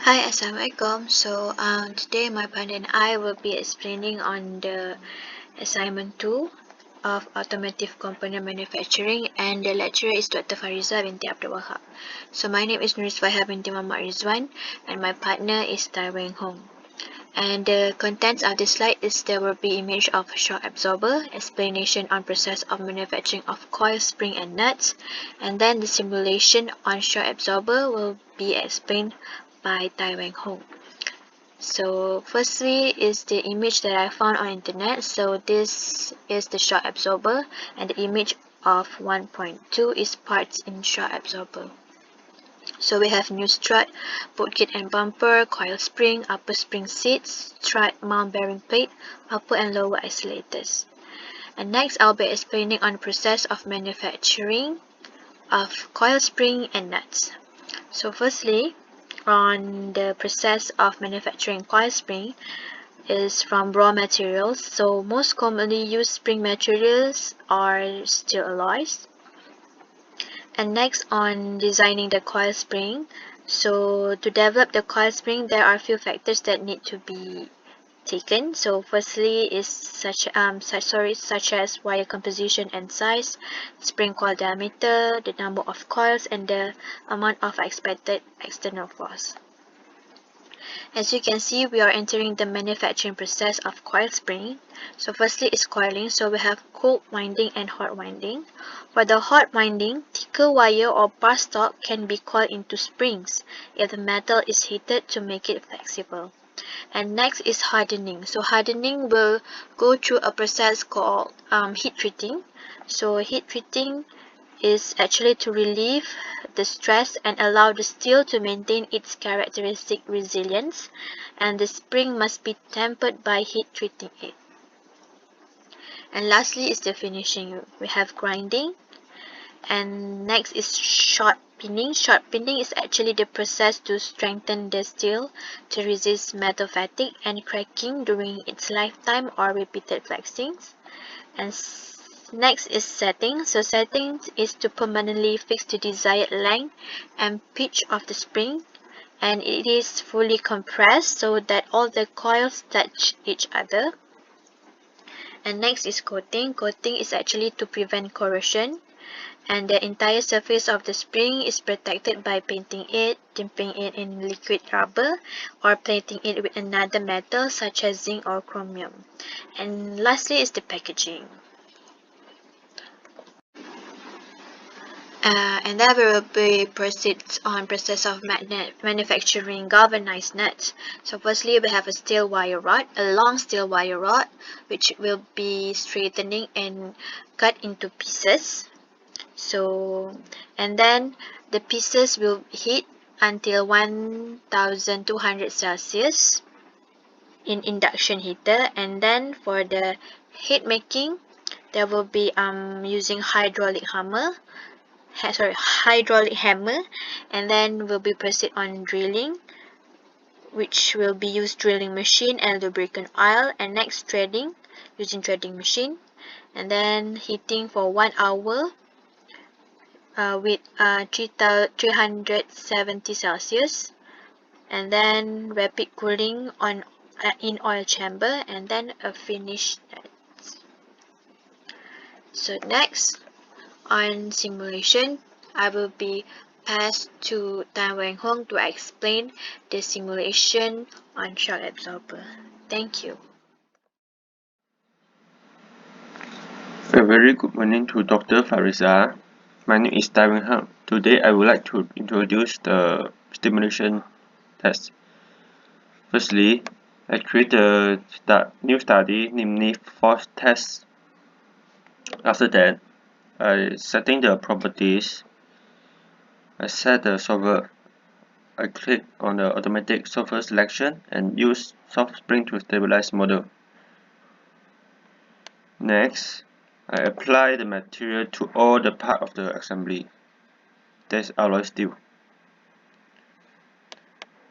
Hi, Assalamualaikum. Today my partner and I will be explaining on the assignment 2 of automotive component manufacturing, and the lecturer is Dr. Fariza binti Abdul Wahab. So my name is Nuris binti Muhammad Rizwan, and my partner is Tai Weng Hong. And the contents of this slide is there will be image of shock absorber, explanation on process of manufacturing of coil spring and nuts, and then the simulation on shock absorber will be explained by Tai Weng Hong. So firstly is the image that I found on internet. So this is the shock absorber, and the image of 1.2 is parts in shock absorber. So we have new strut, bolt kit and bumper, coil spring, upper spring seats, strut mount bearing plate, upper and lower isolators. And next I'll be explaining on the process of manufacturing of coil spring and nuts. So firstly, on the process of manufacturing coil spring is from raw materials. So most commonly used spring materials are steel alloys. And next on designing the coil spring. So to develop the coil spring, there are a few factors that need to be taken. So firstly is such as wire composition and size, spring coil diameter, the number of coils, and the amount of expected external force. As you can see, we are entering the manufacturing process of coil spring. So firstly is coiling. So we have cold winding and hot winding. For the hot winding, thicker wire or bar stock can be coiled into springs if the metal is heated to make it flexible. And next is hardening. So hardening will go through a process called heat treating. So heat treating is actually to relieve the stress and allow the steel to maintain its characteristic resilience, and the spring must be tempered by heat treating it. And lastly is the finishing. We have grinding, and next is short pinning. Short pinning is actually the process to strengthen the steel to resist metal fatigue and cracking during its lifetime or repeated flexings. And next is setting. So setting is to permanently fix the desired length and pitch of the spring, and it is fully compressed so that all the coils touch each other. And next is coating. Coating is actually to prevent corrosion, and the entire surface of the spring is protected by painting it, dipping it in liquid rubber, or plating it with another metal such as zinc or chromium. And lastly is the packaging. And then we will be proceed on process of manufacturing galvanized nuts. So firstly, we have a steel wire rod, a long steel wire rod, which will be straightening and cut into pieces. So, and then the pieces will heat until 1200 Celsius in induction heater, and then for the heat making, there will be using hydraulic hammer, and then we'll be proceed on drilling, which will be used drilling machine and lubricant oil, and next threading using threading machine, and then heating for 1 hour with 370 Celsius, and then rapid cooling on in oil chamber, and then a finish. So next on simulation, I will be passed to Tai Weng Hong to explain the simulation on shock absorber. Thank you. A very good morning to Dr. Fariza. My name is Tai Weng Hong. Today I would like to introduce the stimulation test. Firstly, I create a new study, namely force test. After that, I setting the properties. I set the solver. I click on the automatic solver selection and use soft spring to stabilize model. Next, I apply the material to all the part of the assembly. That's alloy steel.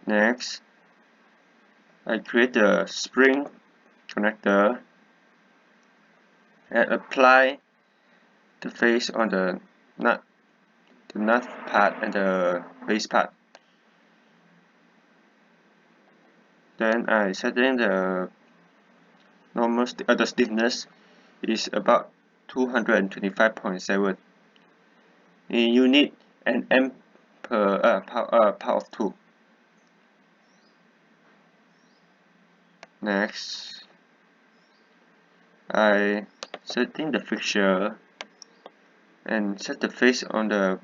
Next, I create the spring connector and apply the face on the nut part and the base part. Then I setting the normal the stiffness is about 225.7 in unit and m per power of 2. Next, I setting the fixture and set the face on the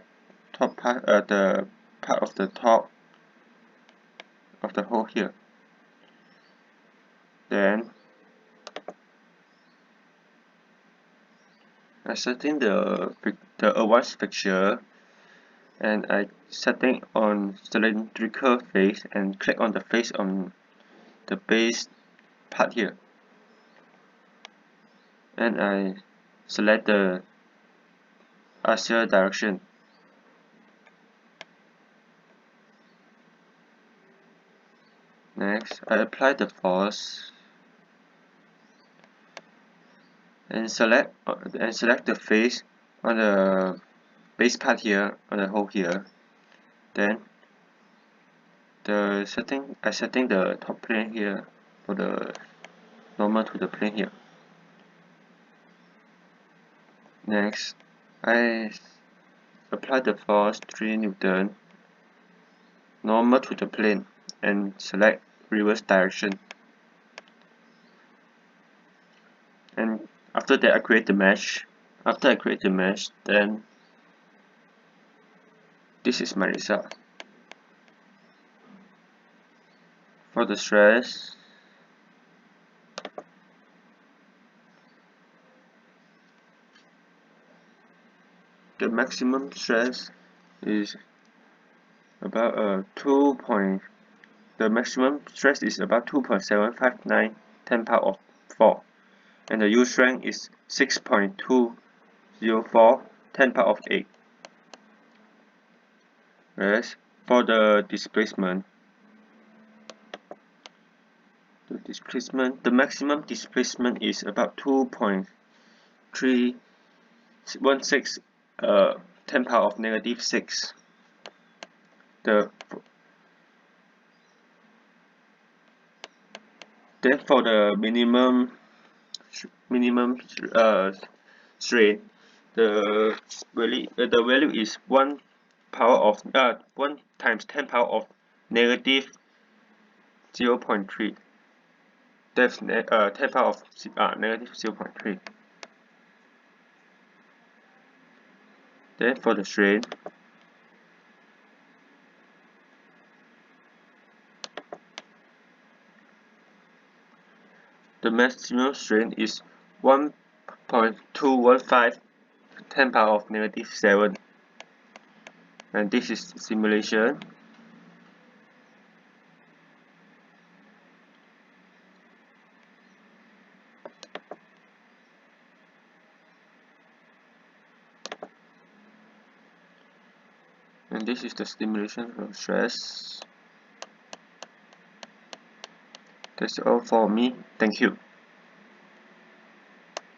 top part, the part of the top of the hole here. Then I setting the advanced fixture and I setting on cylindrical face and click on the face on the base part here. And I select the axial direction. Next, I apply the force and select the face on the base part here, on the hole here. Then I setting the top plane here for the normal to the plane here. Next, I apply the force 3 Newton normal to the plane and select reverse direction. And after that I create the mesh. After I create the mesh, then this is my result. For the stress, the maximum stress is about 2.759 10 power of 4, and the yield strength is 6.204 10 power of 8. Whereas for the displacement, the maximum displacement is about 2.316 10 power of negative 6. Then for the minimum strain, the value is 1 times 10 power of negative 0.3. That's 10 power of negative 0.3. Then for the strain, the maximum strain is 1.215 10 power of negative 7. And this is simulation. And this is the stimulation for stress. That's all for me. Thank you.